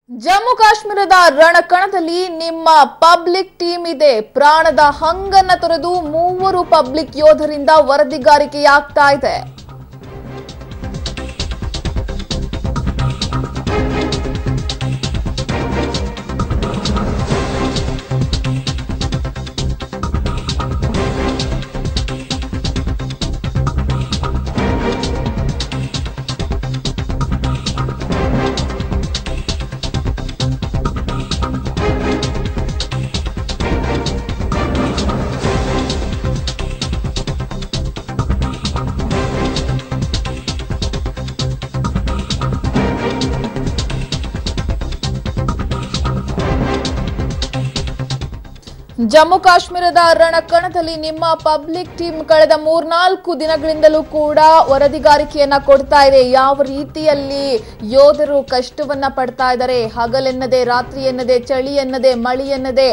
ಜಮ್ಮು ಕಾಶ್ಮೀರದ ರಣಕಣದಲ್ಲಿ ನಿಮ್ಮ public team ಇದೆ. ಪ್ರಾಣದ ಹಂಗನ್ನ ತೊರೆದು 3 ಪಬ್ಲಿಕ್ ಯೋಧರಿಂದ ವರದಿಗಾರಿಕೆಯಾಗ್ತಾ ಇದೆ. ಜಮ್ಮು ಕಾಶ್ಮೀರದ ರಣಕಣದಲ್ಲಿ ನಿಮ್ಮ ಪಬ್ಲಿಕ್ ಟೀಮ್ ಕಳೆದ 3-4 ದಿನಗಳಿಂದಲೂ ಕೂಡ ವರದಿಗಾರಿಕೆಯನ್ನ ಕೊಡ್ತಾ ಇದೆ. ಯಾವ ರೀತಿಯಲ್ಲಿ ಯೋಧರು ಕಷ್ಟವನ್ನ ಪಡ್ತಾ ಇದ್ದಾರೆ, ಹಗಲೆನ್ನದೆ, ರಾತ್ರಿ ಎನ್ನದೆ, ಚಳಿ ಎನ್ನದೆ, ಮಳಿ ಎನ್ನದೆ,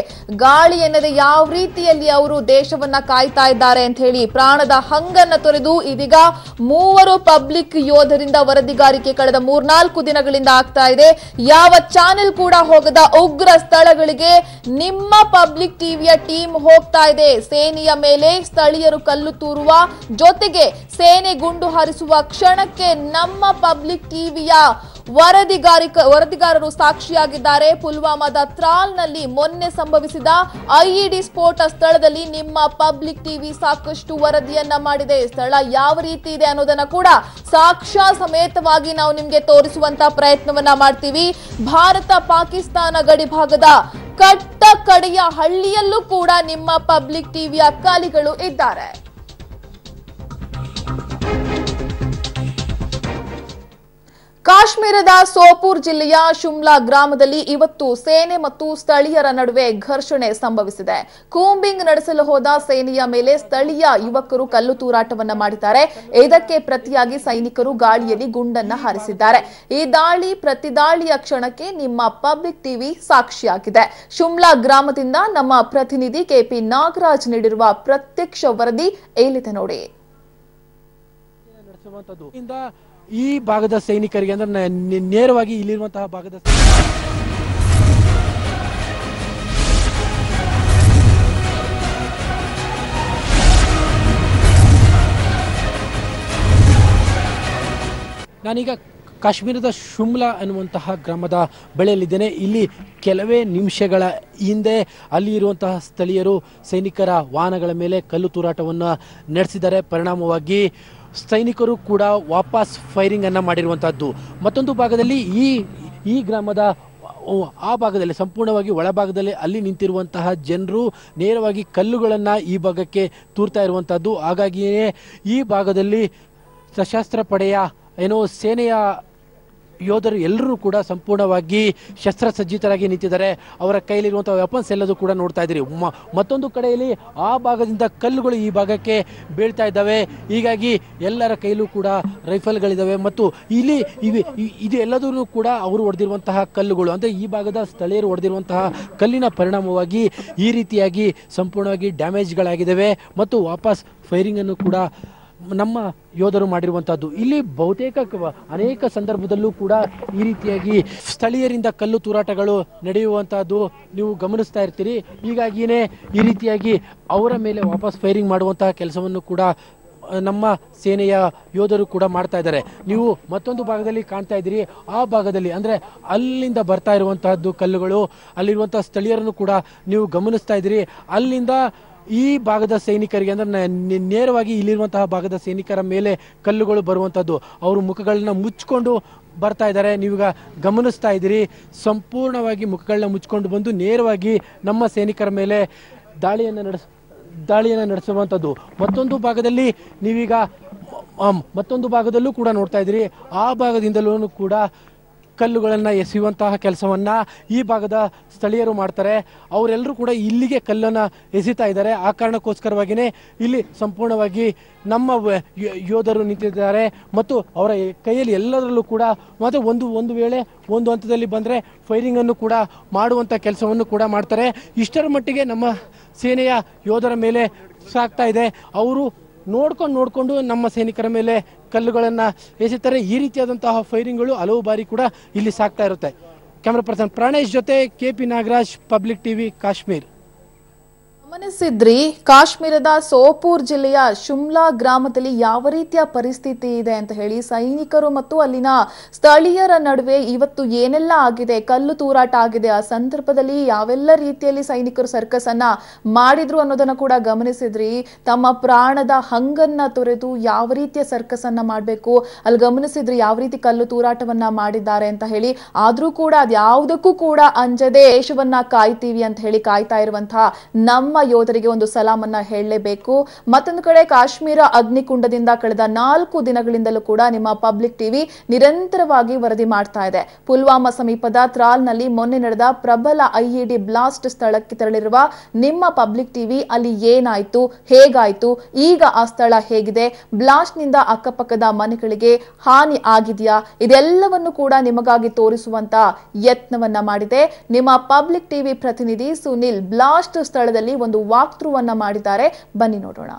ಗಾಳಿ ಎನ್ನದೆ, ಯಾವ ರೀತಿಯಲ್ಲಿ ಅವರು ದೇಶವನ್ನ ಕಾಯ್ತಾ ಇದ್ದಾರೆ ಅಂತ ಹೇಳಿ ಪ್ರಾಣದ ಹಂಗನ್ನ ತೊರೆದು ಇದೀಗ 3 ಪಬ್ಲಿಕ್ ಯೋಧರಿಂದ ವರದಿಗಾರಿಕೆ ಕಳೆದ 3-4 ದಿನಗಳಿಂದ ಆಗ್ತಾ ಇದೆ. ಯಾವ ಚಾನೆಲ್ ಕೂಡ ಹೋಗದ ಉಗ್ರ ಸ್ಥಳಗಳಿಗೆ ನಿಮ್ಮ ಪಬ್ಲಿಕ್ ಟಿವಿಯ ಟೀಮ್ ಹೋಗ್ತಾ ಇದೆ. ಸೇನೆಯ ಮೇಲೆ ಸ್ಥಳೀಯರು ಕಲ್ಲು ತೂರುವ ಜೊತೆಗೆ ಸೇನೆ ಗುಂಡು ಹಾರಿಸುವ ಕ್ಷಣಕ್ಕೆ ನಮ್ಮ ಪಬ್ಲಿಕ್ ಟಿವಿಯ ವರದಿಗಾರರು ಸಾಕ್ಷಿಯಾಗಿದ್ದಾರೆ. ಪುಲ್ವಾಮಾದ ತ್ರಾಲ್ನಲ್ಲಿ ಮೊನ್ನೆ ಸಂಭವಿಸಿದ ಐಇಡಿ ಸ್ಫೋಟ ಸ್ಥಳದಲ್ಲಿ ನಿಮ್ಮ ಪಬ್ಲಿಕ್ ಟಿವಿ ಸಾಕಷ್ಟು ವರದಿಯನ್ನ ಮಾಡಿದೆ. ಸ್ಥಳ ಯಾವ ರೀತಿ ಇದೆ ಅನ್ನೋದನ್ನ ಕೂಡ ಸಾಕ್ಷ್ಯ ಸಮೇತವಾಗಿ ನಾವು ನಿಮ್ಗೆ ತೋರಿಸುವಂತ ಪ್ರಯತ್ನವನ್ನ ಮಾಡ್ತೀವಿ. ಭಾರತ ಪಾಕಿಸ್ತಾನ ಗಡಿ ಭಾಗದ ಕಟ್ಟ ಕಡೆಯ ಹಳ್ಳಿಯಲ್ಲೂ ಕೂಡ ನಿಮ್ಮ ಪಬ್ಲಿಕ್ ಟಿವಿಯ ಅಕ್ಕಾಲಿಗಳು ಇದ್ದಾರೆ. ಕಾಶ್ಮೀರದ ಸೋಪೂರ್ ಜಿಲ್ಲೆಯ ಶಿಮ್ಲಾ ಗ್ರಾಮದಲ್ಲಿ ಇವತ್ತು ಸೇನೆ ಮತ್ತು ಸ್ಥಳೀಯರ ನಡುವೆ ಘರ್ಷಣೆ ಸಂಭವಿಸಿದೆ. ಕೂಂಬಿಂಗ್ ನಡೆಸಲು ಹೋದ ಸೇನೆಯ ಮೇಲೆ ಸ್ಥಳೀಯ ಯುವಕರು ಕಲ್ಲು ತೂರಾಟವನ್ನ ಮಾಡಿದ್ದಾರೆ. ಇದಕ್ಕೆ ಪ್ರತಿಯಾಗಿ ಸೈನಿಕರು ಗಾಳಿಯಲ್ಲಿ ಗುಂಡನ್ನ ಹಾರಿಸಿದ್ದಾರೆ. ಈ ಪ್ರತಿದಾಳಿಯ ಕ್ಷಣಕ್ಕೆ ನಿಮ್ಮ ಪಬ್ಲಿಕ್ ಟಿವಿ ಸಾಕ್ಷಿಯಾಗಿದೆ. ಶಿಮ್ಲಾ ಗ್ರಾಮದಿಂದ ನಮ್ಮ ಪ್ರತಿನಿಧಿ ಕೆಪಿ ನಾಗರಾಜ್ ನೀಡಿರುವ ಪ್ರತ್ಯಕ್ಷ ವರದಿ ಇಲ್ಲಿದೆ ನೋಡಿ. ಈ ಭಾಗದ ಸೈನಿಕರಿಗೆ ಅಂದ್ರೆ ನೇರವಾಗಿ ಇಲ್ಲಿರುವಂತಹ ಭಾಗದ ನಾನೀಗ ಕಾಶ್ಮೀರದ ಶಿಮ್ಲಾ ಅನ್ನುವಂತಹ ಗ್ರಾಮದ ಬಳಿಯಲ್ಲಿದ್ದೇನೆ. ಇಲ್ಲಿ ಕೆಲವೇ ನಿಮಿಷಗಳ ಹಿಂದೆ ಅಲ್ಲಿ ಇರುವಂತಹ ಸ್ಥಳೀಯರು ಸೈನಿಕರ ವಾಹನಗಳ ಮೇಲೆ ಕಲ್ಲು ತೂರಾಟವನ್ನು ನಡೆಸಿದ್ದಾರೆ. ಪರಿಣಾಮವಾಗಿ ಸೈನಿಕರು ಕೂಡ ವಾಪಸ್ ಫೈರಿಂಗ್ ಅನ್ನ ಮಾಡಿರುವಂತಹದ್ದು. ಮತ್ತೊಂದು ಭಾಗದಲ್ಲಿ ಈ ಗ್ರಾಮದ ಆ ಭಾಗದಲ್ಲಿ ಸಂಪೂರ್ಣವಾಗಿ ಒಳಭಾಗದಲ್ಲಿ ಅಲ್ಲಿ ನಿಂತಿರುವಂತಹ ಜನರು ನೇರವಾಗಿ ಕಲ್ಲುಗಳನ್ನು ಈ ಭಾಗಕ್ಕೆ ತೂರ್ತಾ ಇರುವಂತಹದ್ದು. ಹಾಗಾಗಿಯೇ ಈ ಭಾಗದಲ್ಲಿ ಸಶಸ್ತ್ರ ಪಡೆಯ ಸೇನೆಯ ಯೋಧರು ಎಲ್ಲರೂ ಕೂಡ ಸಂಪೂರ್ಣವಾಗಿ ಶಸ್ತ್ರಸಜ್ಜಿತರಾಗಿ ನಿಂತಿದ್ದಾರೆ. ಅವರ ಕೈಲಿರುವಂತಹ ವೆಪನ್ಸ್ ಎಲ್ಲದೂ ಕೂಡ ನೋಡ್ತಾ ಇದ್ದೀರಿ. ಮತ್ತೊಂದು ಕಡೆಯಲ್ಲಿ ಆ ಭಾಗದಿಂದ ಕಲ್ಲುಗಳು ಈ ಭಾಗಕ್ಕೆ ಬೀಳ್ತಾ ಇದ್ದಾವೆ. ಹೀಗಾಗಿ ಎಲ್ಲರ ಕೈಲೂ ಕೂಡ ರೈಫಲ್ಗಳಿದ್ದಾವೆ ಮತ್ತು ಇಲ್ಲಿ ಇದು ಎಲ್ಲದೂ ಕೂಡ ಅವರು ಹೊಡೆದಿರುವಂತಹ ಕಲ್ಲುಗಳು, ಅಂದರೆ ಈ ಭಾಗದ ಸ್ಥಳೀಯರು ಹೊಡೆದಿರುವಂತಹ ಕಲ್ಲಿನ ಪರಿಣಾಮವಾಗಿ ಈ ರೀತಿಯಾಗಿ ಸಂಪೂರ್ಣವಾಗಿ ಡ್ಯಾಮೇಜ್ಗಳಾಗಿದ್ದಾವೆ ಮತ್ತು ವಾಪಸ್ ಫೈರಿಂಗ್ ಅನ್ನು ಕೂಡ ನಮ್ಮ ಯೋಧರು ಮಾಡಿರುವಂತಹದ್ದು. ಇಲ್ಲಿ ಬಹುತೇಕ ಅನೇಕ ಸಂದರ್ಭದಲ್ಲೂ ಕೂಡ ಈ ರೀತಿಯಾಗಿ ಸ್ಥಳೀಯರಿಂದ ಕಲ್ಲು ತೂರಾಟಗಳು ನಡೆಯುವಂತಹದ್ದು ನೀವು ಗಮನಿಸ್ತಾ ಇರ್ತೀರಿ. ಹೀಗಾಗಿಯೇ ಈ ರೀತಿಯಾಗಿ ಅವರ ಮೇಲೆ ವಾಪಸ್ ಫೈರಿಂಗ್ ಮಾಡುವಂತಹ ಕೆಲಸವನ್ನು ಕೂಡ ನಮ್ಮ ಸೇನೆಯ ಯೋಧರು ಕೂಡ ಮಾಡ್ತಾ ಇದ್ದಾರೆ. ನೀವು ಮತ್ತೊಂದು ಭಾಗದಲ್ಲಿ ಕಾಣ್ತಾ ಇದ್ದೀರಿ. ಆ ಭಾಗದಲ್ಲಿ ಅಂದರೆ ಅಲ್ಲಿಂದ ಬರ್ತಾ ಇರುವಂತಹದ್ದು ಕಲ್ಲುಗಳು, ಅಲ್ಲಿರುವಂತಹ ಸ್ಥಳೀಯರನ್ನು ಕೂಡ ನೀವು ಗಮನಿಸ್ತಾ ಇದ್ದೀರಿ. ಅಲ್ಲಿಂದ ಈ ಭಾಗದ ಸೈನಿಕರಿಗೆ ಅಂದ್ರೆ ನೇರವಾಗಿ ಇಲ್ಲಿರುವಂತಹ ಭಾಗದ ಸೈನಿಕರ ಮೇಲೆ ಕಲ್ಲುಗಳು ಬರುವಂತಹದ್ದು. ಅವರು ಮುಖಗಳನ್ನ ಮುಚ್ಕೊಂಡು ಬರ್ತಾ ಇದ್ದಾರೆ. ನೀವೀಗ ಗಮನಿಸ್ತಾ ಇದ್ದೀರಿ. ಸಂಪೂರ್ಣವಾಗಿ ಮುಖಗಳನ್ನ ಮುಚ್ಕೊಂಡು ಬಂದು ನೇರವಾಗಿ ನಮ್ಮ ಸೈನಿಕರ ಮೇಲೆ ದಾಳಿಯನ್ನು ನಡೆಸುವಂಥದ್ದು. ಮತ್ತೊಂದು ಭಾಗದಲ್ಲಿ ನೀವೀಗ ಮತ್ತೊಂದು ಭಾಗದಲ್ಲೂ ಕೂಡ ನೋಡ್ತಾ ಇದ್ದೀರಿ. ಆ ಭಾಗದಿಂದಲೂ ಕೂಡ ಕಲ್ಲುಗಳನ್ನು ಎಸೆಯುವಂತಹ ಕೆಲಸವನ್ನ ಈ ಭಾಗದ ಸ್ಥಳೀಯರು ಮಾಡ್ತಾರೆ. ಅವರೆಲ್ಲರೂ ಕೂಡ ಇಲ್ಲಿಗೆ ಕಲ್ಲನ್ನು ಎಸೆತಾ ಇದ್ದಾರೆ. ಆ ಕಾರಣಕ್ಕೋಸ್ಕರವಾಗಿಯೇ ಇಲ್ಲಿ ಸಂಪೂರ್ಣವಾಗಿ ನಮ್ಮ ಯೋಧರು ನಿಂತಿದ್ದಾರೆ ಮತ್ತು ಅವರ ಕೈಯಲ್ಲಿ ಎಲ್ಲದರಲ್ಲೂ ಕೂಡ ಮತ್ತೆ ಒಂದು ವೇಳೆ ಒಂದು ಹಂತದಲ್ಲಿ ಬಂದರೆ ಫೈರಿಂಗ್ ಅನ್ನು ಕೂಡ ಮಾಡುವಂಥ ಕೆಲಸವನ್ನು ಕೂಡ ಮಾಡ್ತಾರೆ. ಇಷ್ಟರ ಮಟ್ಟಿಗೆ ನಮ್ಮ ಸೇನೆಯ ಯೋಧರ ಮೇಲೆ ಸಾಗ್ತಾ ಇದೆ. ಅವರು ನೋಡ್ಕೊಂಡು ನಮ್ಮ ಸೈನಿಕರ ಮೇಲೆ ಕಲ್ಲುಗಳನ್ನು ಎಸೆತಾರೆ. ಈ ರೀತಿಯಾದಂತಹ ಫೈರಿಂಗ್ಗಳು ಹಲವು ಬಾರಿ ಕೂಡ ಇಲ್ಲಿ ಸಾಗ್ತಾ ಇರುತ್ತೆ. ಕ್ಯಾಮರಾ ಪರ್ಸನ್ ಪ್ರಾಣೇಶ್ ಜೊತೆ KP Nagaraj, public TV, Kashmir. ಗಮನಿಸಿದ್ರಿ, ಕಾಶ್ಮೀರದ ಸೋಪೂರ್ ಜಿಲ್ಲೆಯ ಶಿಮ್ಲಾ ಗ್ರಾಮದಲ್ಲಿ ಯಾವ ರೀತಿಯ ಪರಿಸ್ಥಿತಿ ಇದೆ ಅಂತ ಹೇಳಿ. ಸೈನಿಕರು ಮತ್ತು ಅಲ್ಲಿನ ಸ್ಥಳೀಯರ ನಡುವೆ ಇವತ್ತು ಏನೆಲ್ಲ ಆಗಿದೆ, ಕಲ್ಲು ತೂರಾಟ ಆಗಿದೆ. ಆ ಸಂದರ್ಭದಲ್ಲಿ ಯಾವೆಲ್ಲ ರೀತಿಯಲ್ಲಿ ಸೈನಿಕರು ಸರ್ಕಸ್ ಅನ್ನ ಮಾಡಿದ್ರು ಅನ್ನೋದನ್ನ ಕೂಡ ಗಮನಿಸಿದ್ರಿ. ತಮ್ಮ ಪ್ರಾಣದ ಹಂಗನ್ನ ತೊರೆದು ಯಾವ ರೀತಿಯ ಸರ್ಕಸ್ ಅನ್ನ ಮಾಡಬೇಕು ಅಲ್ಲಿ ಗಮನಿಸಿದ್ರಿ, ಯಾವ ರೀತಿ ಕಲ್ಲು ತೂರಾಟವನ್ನ ಮಾಡಿದ್ದಾರೆ ಅಂತ ಹೇಳಿ. ಆದ್ರೂ ಕೂಡ ಅದ್ಯಾವುದಕ್ಕೂ ಕೂಡ ಅಂಜದೆ ದೇಶವನ್ನ ಕಾಯ್ತೀವಿ ಅಂತ ಹೇಳಿ ಕಾಯ್ತಾ ಇರುವಂತಹ ನಮ್ಮ ಯೋಧರಿಗೆ ಒಂದು ಸಲಾಮನ್ನ ಹೇಳಲೇಬೇಕು. ಮತ್ತೊಂದು ಕಡೆ ಕಾಶ್ಮೀರ ಅಗ್ನಿಕುಂಡದಿಂದ ಕಳೆದ 4 ದಿನಗಳಿಂದಲೂ ಕೂಡ ನಿಮ್ಮ ಪಬ್ಲಿಕ್ ಟಿವಿ ನಿರಂತರವಾಗಿ ವರದಿ ಮಾಡ್ತಾ ಇದೆ. ಪುಲ್ವಾಮಾ ಸಮೀಪದ ತ್ರಾಲ್ನಲ್ಲಿ ಮೊನ್ನೆ ನಡೆದ ಪ್ರಬಲ IED ಬ್ಲಾಸ್ಟ್ ಸ್ಥಳಕ್ಕೆ ತೆರಳಿರುವ ನಿಮ್ಮ ಪಬ್ಲಿಕ್ ಟಿವಿ ಅಲ್ಲಿ ಏನಾಯ್ತು, ಹೇಗಾಯ್ತು, ಈಗ ಆ ಸ್ಥಳ ಹೇಗಿದೆ, ಬ್ಲಾಸ್ಟ್ ನಿಂದ ಅಕ್ಕಪಕ್ಕದ ಮನೆಗಳಿಗೆ ಹಾನಿ ಆಗಿದೆಯಾ, ಇದೆಲ್ಲವನ್ನು ಕೂಡ ನಿಮಗಾಗಿ ತೋರಿಸುವಂತ ಯತ್ನವನ್ನ ಮಾಡಿದೆ. ನಿಮ್ಮ ಪಬ್ಲಿಕ್ ಟಿವಿ ಪ್ರತಿನಿಧಿ ಸುನಿಲ್ ಬ್ಲಾಸ್ಟ್ ಸ್ಥಳದಲ್ಲಿ ಒಂದು ವಾಕ್ ಥ್ರೂ ಅನ್ನ ಮಾಡಿದ್ದಾರೆ. ಬನ್ನಿ ನೋಡೋಣ.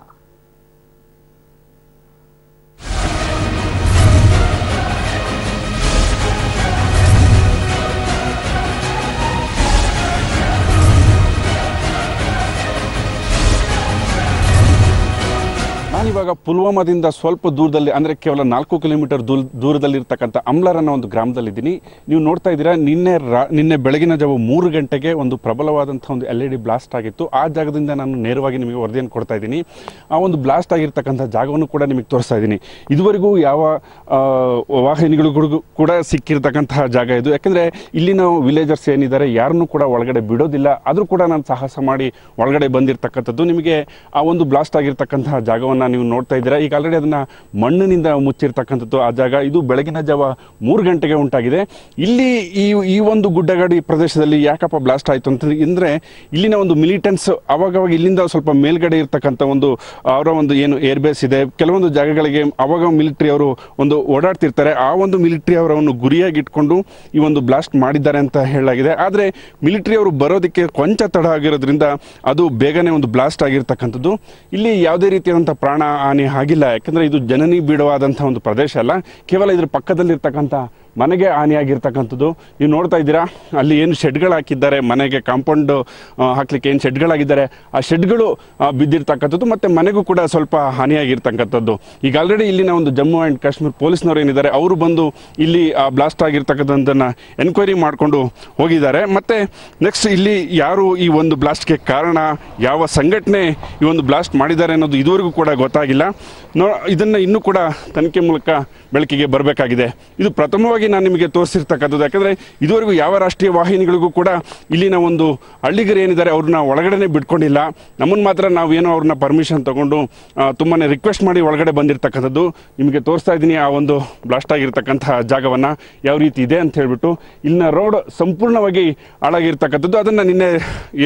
ನಾನಿವಾಗ ಪುಲ್ವಾಮಾದಿಂದ ಸ್ವಲ್ಪ ದೂರದಲ್ಲಿ ಅಂದರೆ ಕೇವಲ 4 ಕಿಲೋಮೀಟರ್ ದೂರದಲ್ಲಿರ್ತಕ್ಕಂಥ ಅಮ್ಲರ್ ಅನ್ನೋ ಒಂದು ಗ್ರಾಮದಲ್ಲಿದ್ದೀನಿ. ನೀವು ನೋಡ್ತಾ ಇದ್ದೀರಾ, ನಿನ್ನೆ ಬೆಳಗಿನ ಜಾವ 3 ಗಂಟೆಗೆ ಒಂದು ಪ್ರಬಲವಾದಂಥ ಒಂದು LED ಬ್ಲಾಸ್ಟ್ ಆಗಿತ್ತು. ಆ ಜಾಗದಿಂದ ನಾನು ನೇರವಾಗಿ ನಿಮಗೆ ವರದಿಯನ್ನು ಕೊಡ್ತಾ ಇದ್ದೀನಿ. ಆ ಒಂದು ಬ್ಲಾಸ್ಟ್ ಆಗಿರ್ತಕ್ಕಂಥ ಜಾಗವನ್ನು ಕೂಡ ನಿಮಗೆ ತೋರಿಸ್ತಾ ಇದ್ದೀನಿ. ಇದುವರೆಗೂ ಯಾವ ವಾಹಿನಿಗಳಿಗೂ ಕೂಡ ಸಿಕ್ಕಿರ್ತಕ್ಕಂತಹ ಜಾಗ ಇದು. ಯಾಕೆಂದರೆ ಇಲ್ಲಿನ ವಿಲೇಜರ್ಸ್ ಏನಿದ್ದಾರೆ ಯಾರನ್ನೂ ಕೂಡ ಒಳಗಡೆ ಬಿಡೋದಿಲ್ಲ. ಆದರೂ ಕೂಡ ನಾನು ಸಾಹಸ ಮಾಡಿ ಒಳಗಡೆ ಬಂದಿರತಕ್ಕಂಥದ್ದು. ನಿಮಗೆ ಆ ಒಂದು ಬ್ಲಾಸ್ಟ್ ಆಗಿರ್ತಕ್ಕಂತಹ ಜಾಗವನ್ನು ನೀವು ನೋಡ್ತಾ ಇದ್ದೀರಾ. ಈಗ ಆಲ್ರೆಡಿ ಅದನ್ನ ಮಣ್ಣಿನಿಂದ ಮುಚ್ಚಿರ್ತಕ್ಕಂಥದ್ದು ಆ ಜಾಗ. ಇದು ಬೆಳಗಿನ ಜಾವ 3 ಗಂಟೆಗೆ ಉಂಟಾಗಿದೆ. ಇಲ್ಲಿ ಈ ಒಂದು ಗುಡ್ಡಗಾಡಿ ಪ್ರದೇಶದಲ್ಲಿ ಯಾಕಪ್ಪ ಬ್ಲಾಸ್ಟ್ ಆಯಿತು ಅಂತಂದ್ರೆ ಇಲ್ಲಿನ ಒಂದು ಮಿಲಿಟೆಂಟ್ಸ್ ಅವಾಗವಾಗ ಇಲ್ಲಿಂದ ಸ್ವಲ್ಪ ಮೇಲ್ಗಡೆ ಇರ್ತಕ್ಕಂಥ ಒಂದು ಅವರ ಒಂದು ಏನು ಏರ್ ಬೇಸ್ ಇದೆ, ಕೆಲವೊಂದು ಜಾಗಗಳಿಗೆ ಅವಾಗ ಮಿಲಿಟರಿ ಅವರು ಒಂದು ಓಡಾಡ್ತಿರ್ತಾರೆ. ಆ ಒಂದು ಮಿಲಿಟರಿ ಅವರನ್ನು ಗುರಿಯಾಗಿ ಇಟ್ಕೊಂಡು ಈ ಒಂದು ಬ್ಲಾಸ್ಟ್ ಮಾಡಿದ್ದಾರೆ ಅಂತ ಹೇಳಲಾಗಿದೆ. ಆದರೆ ಮಿಲಿಟರಿ ಅವರು ಬರೋದಕ್ಕೆ ಕೊಂಚ ತಡ ಆಗಿರೋದ್ರಿಂದ ಅದು ಬೇಗನೆ ಒಂದು ಬ್ಲಾಸ್ಟ್ ಆಗಿರ್ತಕ್ಕಂಥದ್ದು. ಇಲ್ಲಿ ಯಾವುದೇ ರೀತಿಯಾದಂಥ ಪ್ರಾಣ ಹಾನಿ ಆಗಿಲ್ಲ. ಯಾಕಂದರೆ ಇದು ಜನನಿ ಬೀಡವಾದಂಥ ಒಂದು ಪ್ರದೇಶ ಅಲ್ಲ, ಕೇವಲ ಇದ್ರ ಪಕ್ಕದಲ್ಲಿರ್ತಕ್ಕಂಥ ಮನೆಗೆ ಹಾನಿಯಾಗಿರ್ತಕ್ಕಂಥದ್ದು. ನೀವು ನೋಡ್ತಾ ಇದ್ದೀರಾ, ಅಲ್ಲಿ ಏನು ಶೆಡ್ಗಳು ಹಾಕಿದ್ದಾರೆ, ಮನೆಗೆ ಕಾಂಪೌಂಡ್ ಹಾಕ್ಲಿಕ್ಕೆ ಏನು ಶೆಡ್ಗಳಾಗಿದ್ದಾರೆ, ಆ ಶೆಡ್ಗಳು ಬಿದ್ದಿರ್ತಕ್ಕಂಥದ್ದು ಮತ್ತು ಮನೆಗೂ ಕೂಡ ಸ್ವಲ್ಪ ಹಾನಿಯಾಗಿರ್ತಕ್ಕಂಥದ್ದು. ಈಗ ಆಲ್ರೆಡಿ ಇಲ್ಲಿನ ಒಂದು ಜಮ್ಮು ಆ್ಯಂಡ್ ಕಾಶ್ಮೀರ್ ಪೊಲೀಸ್ನವರು ಏನಿದ್ದಾರೆ ಅವರು ಬಂದು ಇಲ್ಲಿ ಬ್ಲಾಸ್ಟ್ ಆಗಿರ್ತಕ್ಕಂಥದ್ದನ್ನು ಎನ್ಕ್ವೈರಿ ಮಾಡಿಕೊಂಡು ಹೋಗಿದ್ದಾರೆ. ಮತ್ತು ನೆಕ್ಸ್ಟ್ ಇಲ್ಲಿ ಯಾರು ಈ ಒಂದು ಬ್ಲಾಸ್ಟ್ಗೆ ಕಾರಣ, ಯಾವ ಸಂಘಟನೆ ಈ ಒಂದು ಬ್ಲಾಸ್ಟ್ ಮಾಡಿದ್ದಾರೆ ಅನ್ನೋದು ಇದುವರೆಗೂ ಕೂಡ ಗೊತ್ತಾಗಿಲ್ಲ. ಇದನ್ನು ಇನ್ನೂ ಕೂಡ ತನಿಖೆ ಮೂಲಕ ಬೆಳಕಿಗೆ ಬರಬೇಕಾಗಿದೆ. ಇದು ಪ್ರಥಮವಾಗಿ ನಾನು ನಿಮಗೆ ತೋರಿಸಿರ್ತಕ್ಕಂಥದ್ದು. ಯಾಕಂದರೆ ಇದುವರೆಗೂ ಯಾವ ರಾಷ್ಟ್ರೀಯ ವಾಹಿನಿಗಳಿಗೂ ಕೂಡ ಇಲ್ಲಿನ ಒಂದು ಹಳ್ಳಿಗರು ಏನಿದ್ದಾರೆ ಅವ್ರನ್ನ ಒಳಗಡೆ ಬಿಟ್ಕೊಂಡಿಲ್ಲ. ನಮ್ಮನ್ನು ಮಾತ್ರ ನಾವೇನೋ ಅವ್ರನ್ನ ಪರ್ಮಿಷನ್ ತೊಗೊಂಡು ತುಂಬಾ ರಿಕ್ವೆಸ್ಟ್ ಮಾಡಿ ಒಳಗಡೆ ಬಂದಿರತಕ್ಕಂಥದ್ದು. ನಿಮಗೆ ತೋರಿಸ್ತಾ ಇದ್ದೀನಿ ಆ ಒಂದು ಬ್ಲಾಸ್ಟ್ ಆಗಿರ್ತಕ್ಕಂಥ ಜಾಗವನ್ನು ಯಾವ ರೀತಿ ಇದೆ ಅಂತ ಹೇಳ್ಬಿಟ್ಟು. ಇಲ್ಲಿನ ರೋಡ್ ಸಂಪೂರ್ಣವಾಗಿ ಹಾಳಾಗಿರ್ತಕ್ಕಂಥದ್ದು. ಅದನ್ನು ನಿನ್ನೆ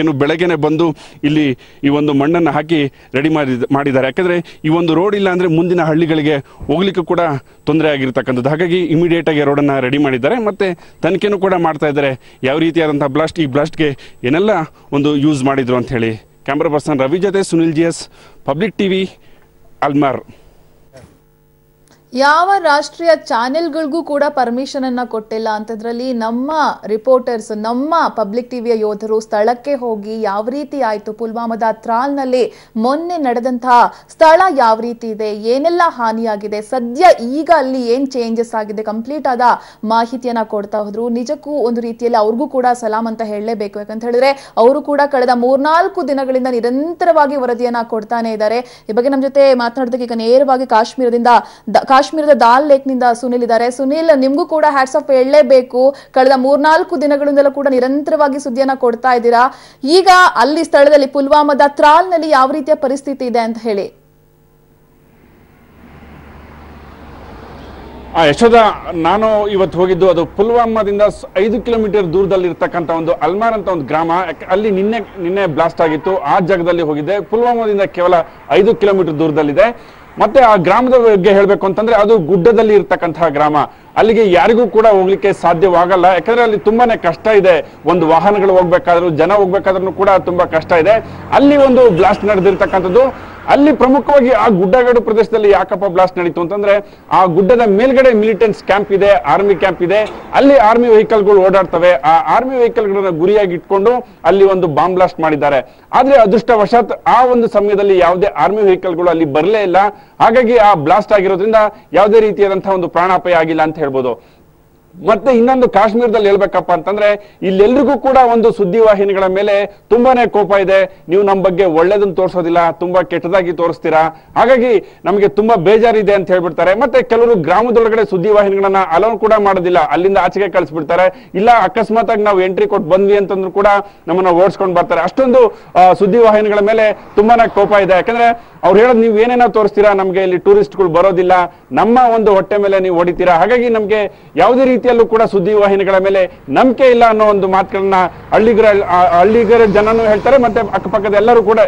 ಏನು ಬೆಳಗ್ಗೆನೆ ಬಂದು ಇಲ್ಲಿ ಈ ಒಂದು ಮಣ್ಣನ್ನು ಹಾಕಿ ರೆಡಿ ಮಾಡಿದ್ದಾರೆ. ಯಾಕಂದರೆ ಈ ಒಂದು ರೋಡ್ ಇಲ್ಲ ಅಂದರೆ ಮುಂದಿನ ಹಳ್ಳಿಗಳಿಗೆ ಹೋಗ್ಲಿಕ್ಕೂ ಕೂಡ ತೊಂದರೆ ಆಗಿರ್ತಕ್ಕಂಥದ್ದು. ಹಾಗಾಗಿ ಇಮಿಡಿಯೇಟ್ ಆಗಿ ರೋಡನ್ನು ರೆಡಿ ಮಾಡಿದ್ದಾರೆ. ಮತ್ತು ತನಿಖೆನೂ ಕೂಡ ಮಾಡ್ತಾ ಇದ್ದಾರೆ ಯಾವ ರೀತಿಯಾದಂಥ ಬ್ಲಾಸ್ಟ್, ಈ ಬ್ಲಾಸ್ಟ್ಗೆ ಏನೆಲ್ಲ ಒಂದು ಯೂಸ್ ಮಾಡಿದ್ರು ಅಂತ ಹೇಳಿ. ಕ್ಯಾಮ್ರಾ ಪರ್ಸನ್ ರವಿ ಜೊತೆ ಸುನಿಲ್ GS, ಪಬ್ಲಿಕ್ ಟಿವಿ, ಅಲ್ಮಾರ್. ಯಾವ ರಾಷ್ಟ್ರೀಯ ಚಾನೆಲ್ಗಳಿಗೂ ಕೂಡ ಪರ್ಮಿಷನ್ ಅನ್ನ ಕೊಟ್ಟಿಲ್ಲ ಅಂತದ್ರಲ್ಲಿ ನಮ್ಮ ರಿಪೋರ್ಟರ್ಸ್, ನಮ್ಮ ಪಬ್ಲಿಕ್ ಟಿವಿಯ ಯೋಧರು ಸ್ಥಳಕ್ಕೆ ಹೋಗಿ ಯಾವ ರೀತಿ ಆಯ್ತು, ಪುಲ್ವಾಮಾದ ತ್ರಾಲ್ನಲ್ಲಿ ಮೊನ್ನೆ ನಡೆದಂತಹ ಸ್ಥಳ ಯಾವ ರೀತಿ ಇದೆ, ಏನೆಲ್ಲ ಹಾನಿಯಾಗಿದೆ, ಸದ್ಯ ಈಗ ಅಲ್ಲಿ ಏನ್ ಚೇಂಜಸ್ ಆಗಿದೆ, ಕಂಪ್ಲೀಟ್ ಆದ ಮಾಹಿತಿಯನ್ನ ಕೊಡ್ತಾ ಹೋದ್ರು. ನಿಜಕ್ಕೂ ಒಂದು ರೀತಿಯಲ್ಲಿ ಅವ್ರಿಗೂ ಕೂಡ ಸಲಾಮ್ ಅಂತ ಹೇಳಲೇಬೇಕು. ಯಾಕಂತ ಹೇಳಿದ್ರೆ ಅವರು ಕೂಡ ಕಳೆದ 3-4 ದಿನಗಳಿಂದ ನಿರಂತರವಾಗಿ ವರದಿಯನ್ನ ಕೊಡ್ತಾನೆ ಇದ್ದಾರೆ. ಈ ಬಗ್ಗೆ ನಮ್ಮ ಜೊತೆ ಮಾತನಾಡೋದಕ್ಕೆ ಈಗ ನೇರವಾಗಿ ಕಾಶ್ಮೀರದ ದಾಲ್ ಲೇಕ್ ನಿಂದ ಸುನಿಲ್ ಇದ್ದಾರೆ. ಸುನಿಲ್, ನಿಮ್ಗೂ ಕೂಡ ಹ್ಯಾಟ್ಸ್ ಆಫ್ ಹೇಳಲೇಬೇಕು. ಕಳೆದ 3-4 ದಿನಗಳಿಂದಲೂ ಕೂಡ ನಿರಂತರವಾಗಿ ಸುದ್ದಿಯನ್ನ ಕೊಡ್ತಾ ಇದ್ದೀರಾ. ಈಗ ಅಲ್ಲಿ ಸ್ಥಳದಲ್ಲಿ ಪುಲ್ವಾಮಾದ ತ್ರಾಲ್ನಲ್ಲಿ ಯಾವ ರೀತಿಯ ಪರಿಸ್ಥಿತಿ ಇದೆ ಅಂತ ಹೇಳಿ. ಯಶೋಧ, ನಾನು ಇವತ್ತು ಹೋಗಿದ್ದು ಅದು ಪುಲ್ವಾಮಾದಿಂದ 5 ಕಿಲೋಮೀಟರ್ ದೂರದಲ್ಲಿ ಇರ್ತಕ್ಕಂಥ ಒಂದು ಅಲ್ಮಾರ್ ಅಂತ ಒಂದು ಗ್ರಾಮ. ಅಲ್ಲಿ ನಿನ್ನೆ ಬ್ಲಾಸ್ಟ್ ಆಗಿತ್ತು. ಆ ಜಾಗದಲ್ಲಿ ಹೋಗಿದ್ದೆ. ಪುಲ್ವಾಮಾದಿಂದ ಕೇವಲ 5 ಕಿಲೋಮೀಟರ್ ದೂರದಲ್ಲಿದೆ. ಮತ್ತೆ ಆ ಗ್ರಾಮದ ಬಗ್ಗೆ ಹೇಳಬೇಕು ಅಂತಂದ್ರೆ ಅದು ಗುಡ್ಡದಲ್ಲಿ ಇರ್ತಕ್ಕಂತಹ ಗ್ರಾಮ. ಅಲ್ಲಿಗೆ ಯಾರಿಗೂ ಕೂಡ ಹೋಗ್ಲಿಕ್ಕೆ ಸಾಧ್ಯವಾಗಲ್ಲ. ಯಾಕಂದ್ರೆ ಅಲ್ಲಿ ತುಂಬಾನೇ ಕಷ್ಟ ಇದೆ. ಒಂದು ವಾಹನಗಳು ಹೋಗ್ಬೇಕಾದ್ರೂ, ಜನ ಹೋಗ್ಬೇಕಾದ್ರೂ ಕೂಡ ತುಂಬಾ ಕಷ್ಟ ಇದೆ. ಅಲ್ಲಿ ಒಂದು ಬ್ಲಾಸ್ಟ್ ನಡೆದಿರ್ತಕ್ಕಂಥದ್ದು. ಅಲ್ಲಿ ಪ್ರಮುಖವಾಗಿ ಆ ಗುಡ್ಡಗಾಡು ಪ್ರದೇಶದಲ್ಲಿ ಯಾಕಪ್ಪ ಬ್ಲಾಸ್ಟ್ ನಡೀತು ಅಂತಂದ್ರೆ ಆ ಗುಡ್ಡದ ಮೇಲ್ಗಡೆ ಮಿಲಿಟೆಂಟ್ಸ್ ಕ್ಯಾಂಪ್ ಇದೆ, ಆರ್ಮಿ ಕ್ಯಾಂಪ್ ಇದೆ, ಅಲ್ಲಿ ಆರ್ಮಿ ವೆಹಿಕಲ್ಗಳು ಓಡಾಡ್ತವೆ. ಆ ಆರ್ಮಿ ವೆಹಿಕಲ್ಗಳನ್ನ ಗುರಿಯಾಗಿ ಇಟ್ಕೊಂಡು ಅಲ್ಲಿ ಒಂದು ಬಾಂಬ್ ಬ್ಲಾಸ್ಟ್ ಮಾಡಿದ್ದಾರೆ. ಆದ್ರೆ ಅದೃಷ್ಟವಶಾತ್ ಆ ಒಂದು ಸಮಯದಲ್ಲಿ ಯಾವುದೇ ಆರ್ಮಿ ವೆಹಿಕಲ್ಗಳು ಅಲ್ಲಿ ಬರಲೇ ಇಲ್ಲ. ಹಾಗಾಗಿ ಆ ಬ್ಲಾಸ್ಟ್ ಆಗಿರೋದ್ರಿಂದ ಯಾವುದೇ ರೀತಿಯಾದಂತಹ ಒಂದು ಪ್ರಾಣಾಪಾಯ ಆಗಿಲ್ಲ ಅಂತ ಹೇಳ್ಬೋದು. ಮತ್ತೆ ಇನ್ನೊಂದು ಕಾಶ್ಮೀರದಲ್ಲಿ ಹೇಳ್ಬೇಕಪ್ಪ ಅಂತಂದ್ರೆ ಇಲ್ಲೆಲ್ರಿಗೂ ಕೂಡ ಒಂದು ಸುದ್ದಿವಾಹಿನಿಗಳ ಮೇಲೆ ತುಂಬಾನೇ ಕೋಪ ಇದೆ. ನೀವು ನಮ್ಮ ಬಗ್ಗೆ ಒಳ್ಳೇದನ್ನ ತೋರಿಸೋದಿಲ್ಲ, ತುಂಬಾ ಕೆಟ್ಟದಾಗಿ ತೋರಿಸ್ತೀರಾ, ಹಾಗಾಗಿ ನಮಗೆ ತುಂಬಾ ಬೇಜಾರಿದೆ ಅಂತ ಹೇಳ್ಬಿಡ್ತಾರೆ. ಮತ್ತೆ ಕೆಲವರು ಗ್ರಾಮದೊಳಗಡೆ ಸುದ್ದಿವಾಹಿನಿಗಳನ್ನ ಅಲೋ ಕೂಡ ಮಾಡೋದಿಲ್ಲ, ಅಲ್ಲಿಂದ ಆಚೆಗೆ ಕಳಿಸ್ಬಿಡ್ತಾರೆ. ಇಲ್ಲ ಅಕಸ್ಮಾತ್ ಆಗಿ ನಾವು ಎಂಟ್ರಿ ಕೊಟ್ಟು ಬಂದ್ವಿ ಅಂತಂದ್ರು ಕೂಡ ನಮ್ಮನ್ನ ಓಡಿಸ್ಕೊಂಡು ಬರ್ತಾರೆ. ಅಷ್ಟೊಂದು ಸುದ್ದಿವಾಹಿನಿಗಳ ಮೇಲೆ ತುಂಬಾನೇ ಕೋಪ ಇದೆ. ಯಾಕಂದ್ರೆ ಅವ್ರು ಹೇಳೋದು ನೀವು ಏನೇನೋ ತೋರಿಸ್ತೀರಾ, ನಮ್ಗೆ ಇಲ್ಲಿ ಟೂರಿಸ್ಟ್ಗಳು ಬರೋದಿಲ್ಲ, ನಮ್ಮ ಒಂದು ಹೊಟ್ಟೆ ಮೇಲೆ ನೀವು ಹೊಡಿತೀರಾ, ಹಾಗಾಗಿ ನಮ್ಗೆ ಯಾವುದೇ ರೀತಿಯಲ್ಲೂ ಕೂಡ ಸುದ್ದಿವಾಹಿನಿಗಳ ಮೇಲೆ ನಂಬಿಕೆ ಇಲ್ಲ ಅನ್ನೋ ಒಂದು ಮಾತುಗಳನ್ನ ಹಳ್ಳಿಗರ ಜನನು ಹೇಳ್ತಾರೆ. ಮತ್ತೆ ಅಕ್ಕಪಕ್ಕದ ಎಲ್ಲರೂ ಕೂಡ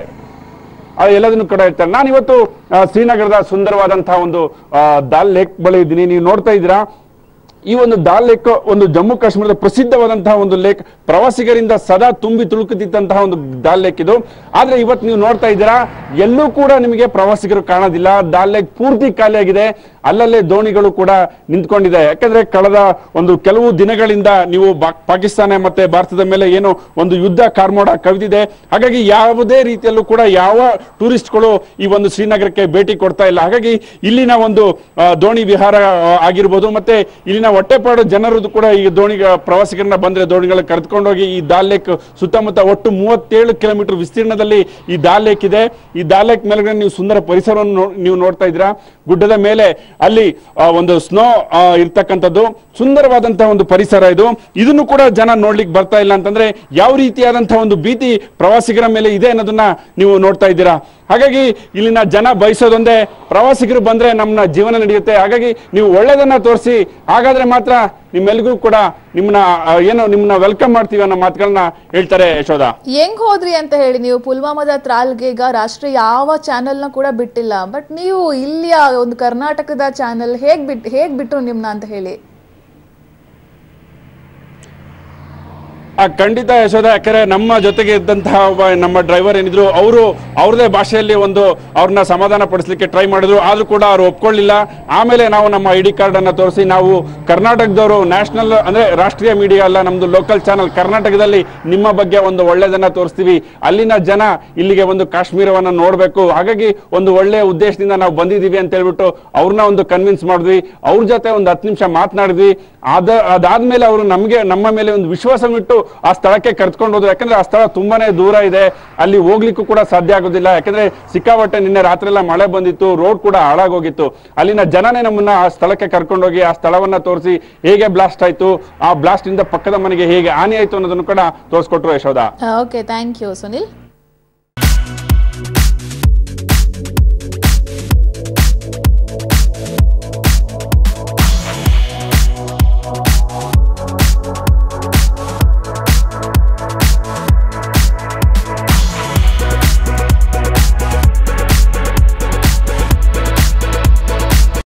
ಎಲ್ಲದನ್ನು ಕೂಡ ಹೇಳ್ತಾರೆ. ನಾನು ಇವತ್ತು ಶ್ರೀನಗರದ ಸುಂದರವಾದಂತಹ ಒಂದು ದಾಲ್ ಲೇಕ್ ಬಳಿ ಇದ್ದೀನಿ. ನೀವು ನೋಡ್ತಾ ಇದ್ದೀರಾ, ಈ ಒಂದು ದಾಲ್ ಲೇಕ್ ಒಂದು ಜಮ್ಮು ಕಾಶ್ಮೀರದ ಪ್ರಸಿದ್ಧವಾದಂತಹ ಒಂದು ಲೇಕ್, ಪ್ರವಾಸಿಗರಿಂದ ಸದಾ ತುಂಬಿ ತುಳುಕುತ್ತಿದ್ದಂತಹ ಒಂದು ದಾಲ್ ಲೇಕ್ ಇದು. ಆದ್ರೆ ಇವತ್ತು ನೀವು ನೋಡ್ತಾ ಇದ್ದೀರಾ, ಎಲ್ಲೂ ಕೂಡ ನಿಮಗೆ ಪ್ರವಾಸಿಗರು ಕಾಣೋದಿಲ್ಲ. ದಾಲ್ ಲೇಕ್ ಪೂರ್ತಿ ಖಾಲಿಯಾಗಿದೆ. ಅಲ್ಲಲ್ಲೇ ದೋಣಿಗಳು ಕೂಡ ನಿಂತ್ಕೊಂಡಿದೆ. ಯಾಕಂದ್ರೆ ಕಳೆದ ಒಂದು ಕೆಲವು ದಿನಗಳಿಂದ ನೀವು ಪಾಕಿಸ್ತಾನ ಮತ್ತೆ ಭಾರತದ ಮೇಲೆ ಏನು ಒಂದು ಯುದ್ಧ ಕಾರ್ಮೋಡ ಕವಿದಿದೆ. ಹಾಗಾಗಿ ಯಾವುದೇ ರೀತಿಯಲ್ಲೂ ಕೂಡ ಯಾವ ಟೂರಿಸ್ಟ್ಗಳು ಈ ಒಂದು ಶ್ರೀನಗರಕ್ಕೆ ಭೇಟಿ ಕೊಡ್ತಾ ಇಲ್ಲ. ಹಾಗಾಗಿ ಇಲ್ಲಿನ ಒಂದು ದೋಣಿ ವಿಹಾರ ಆಗಿರ್ಬೋದು, ಮತ್ತೆ ಇಲ್ಲಿನ ಹೊಟ್ಟೆಪಾಡು ಜನರದ್ದು ಕೂಡ ಈ ಪ್ರವಾಸಿಗರನ್ನ ಬಂದ್ರೆ ದೋಣಿಗಳ ಕರೆದುಕೊಂಡೋಗಿ ಈ ದಾಲ್ ಲೇಕ್ ಸುತ್ತಮುತ್ತ ಒಟ್ಟು 37 ಕಿಲೋಮೀಟರ್ ವಿಸ್ತೀರ್ಣದಲ್ಲಿ ಈ ದಾಲ್ ಲೇಕ್ ಇದೆ. ಈ ದಾಲ್ ಲೇಕ್ ಮೇಲ್ಗಡೆ ನೀವು ಸುಂದರ ಪರಿಸರವನ್ನು ನೀವು ನೋಡ್ತಾ ಇದ್ದೀರಾ. ಗುಡ್ಡದ ಮೇಲೆ ಅಲ್ಲಿ ಒಂದು ಸ್ನೋ ಇರ್ತಕ್ಕಂಥದ್ದು ಸುಂದರವಾದಂತಹ ಒಂದು ಪರಿಸರ ಇದು. ಇದನ್ನು ಕೂಡ ಜನ ನೋಡ್ಲಿಕ್ಕೆ ಬರ್ತಾ ಇಲ್ಲ ಅಂತಂದ್ರೆ ಯಾವ ರೀತಿಯಾದಂತಹ ಒಂದು ಭೀತಿ ಪ್ರವಾಸಿಗರ ಮೇಲೆ ಇದೆ ಅನ್ನೋದನ್ನ ನೀವು ನೋಡ್ತಾ ಇದ್ದೀರಾ. ಹಾಗಾಗಿ ಇಲ್ಲಿನ ಜನ ಬಯಸೋದೊಂದೇ, ಪ್ರವಾಸಿಗರು ಬಂದ್ರೆ ನಮ್ಮ ಜೀವನ ನಡೆಯುತ್ತೆ. ಹಾಗಾಗಿ ನೀವು ಒಳ್ಳೆದನ್ನ ತೋರಿಸಿ, ಹಾಗಾದ್ರೆ ಮಾತ್ರ ನಿಮ್ಮೆಲ್ರಿಗೂ ಕೂಡ ನಿಮ್ಮನ್ನ ವೆಲ್ಕಮ್ ಮಾಡ್ತೀವಿ ಅನ್ನೋ ಮಾತುಗಳನ್ನ ಹೇಳ್ತಾರೆ ಯಶೋಧ. ಹೆಂಗ್ ಹೋದ್ರಿ ಅಂತ ಹೇಳಿ ನೀವು ಪುಲ್ವಾಮಾದ ತ್ರಾಲ್ಗೆ ಈಗ ರಾಷ್ಟ್ರೀಯ ಯಾವ ಚಾನೆಲ್ನ ಕೂಡ ಬಿಟ್ಟಿಲ್ಲ, ಬಟ್ ನೀವು ಇಲ್ಲಿಯ ಒಂದು ಕರ್ನಾಟಕದ ಚಾನೆಲ್ ಹೇಗ್ ಬಿಟ್ರು ನಿಮ್ನ ಅಂತ ಹೇಳಿ? ಖಂಡಿತ ಯಶೋಧ, ಯಾಕಂದ್ರೆ ನಮ್ಮ ಜೊತೆಗೆ ಇದ್ದಂತಹ ನಮ್ಮ ಡ್ರೈವರ್ ಏನಿದ್ರು ಅವರು ಅವ್ರದೇ ಭಾಷೆಯಲ್ಲಿ ಅವ್ರನ್ನ ಸಮಾಧಾನ ಪಡಿಸ್ಲಿಕ್ಕೆ ಟ್ರೈ ಮಾಡಿದ್ರು. ಆದ್ರೂ ಕೂಡ ಅವ್ರು ಒಪ್ಕೊಳ್ಳಿಲ್ಲ. ಆಮೇಲೆ ನಾವು ನಮ್ಮ ID ಕಾರ್ಡ್ ಅನ್ನ ತೋರಿಸಿ, ನಾವು ಕರ್ನಾಟಕದವರು, ನ್ಯಾಷನಲ್ ಅಂದ್ರೆ ರಾಷ್ಟ್ರೀಯ ಮೀಡಿಯಾ ಅಲ್ಲ, ನಮ್ದು ಲೋಕಲ್ ಚಾನಲ್, ಕರ್ನಾಟಕದಲ್ಲಿ ನಿಮ್ಮ ಬಗ್ಗೆ ಒಂದು ಒಳ್ಳೆದನ್ನ ತೋರಿಸ್ತೀವಿ, ಅಲ್ಲಿನ ಜನ ಇಲ್ಲಿಗೆ ಒಂದು ಕಾಶ್ಮೀರವನ್ನ ನೋಡ್ಬೇಕು, ಹಾಗಾಗಿ ಒಂದು ಒಳ್ಳೆಯ ಉದ್ದೇಶದಿಂದ ನಾವು ಬಂದಿದೀವಿ ಅಂತ ಹೇಳ್ಬಿಟ್ಟು ಅವ್ರನ್ನ ಒಂದು ಕನ್ವಿನ್ಸ್ ಮಾಡಿದ್ವಿ. ಅವ್ರ ಜೊತೆ ಒಂದು 10 ನಿಮಿಷ ಮಾತನಾಡಿದ್ವಿ. ಅದಾದ್ಮೇಲೆ ಅವರು ನಮ್ಮ ಮೇಲೆ ಒಂದು ವಿಶ್ವಾಸವಿಟ್ಟು ಆ ಸ್ಥಳಕ್ಕೆ ಕರ್ಕೊಂಡು ಹೋದ್ರು. ಯಾಕಂದ್ರೆ ಆ ಸ್ಥಳ ತುಂಬಾನೇ ದೂರ ಇದೆ, ಅಲ್ಲಿ ಹೋಗ್ಲಿಕ್ಕೂ ಕೂಡ ಸಾಧ್ಯ ಆಗೋದಿಲ್ಲ. ಯಾಕಂದ್ರೆ ಸಿಕ್ಕಾಪಟ್ಟೆ ನಿನ್ನೆ ರಾತ್ರಿ ಎಲ್ಲ ಮಳೆ ಬಂದಿತ್ತು, ರೋಡ್ ಕೂಡ ಹಾಳಾಗೋಗಿತ್ತು. ಅಲ್ಲಿನ ಜನನೇ ನಮ್ಮನ್ನ ಆ ಸ್ಥಳಕ್ಕೆ ಕರ್ಕೊಂಡೋಗಿ ಆ ಸ್ಥಳವನ್ನ ತೋರಿಸಿ ಹೇಗೆ ಬ್ಲಾಸ್ಟ್ ಆಯ್ತು, ಆ ಬ್ಲಾಸ್ಟ್ ಇಂದ ಪಕ್ಕದ ಮನೆಗೆ ಹೇಗೆ ಹಾನಿ ಆಯ್ತು ಅನ್ನೋದನ್ನು ಕೂಡ ತೋರಿಸ್ಕೊಟ್ರು Yashoda. Okay, thank you Sunil.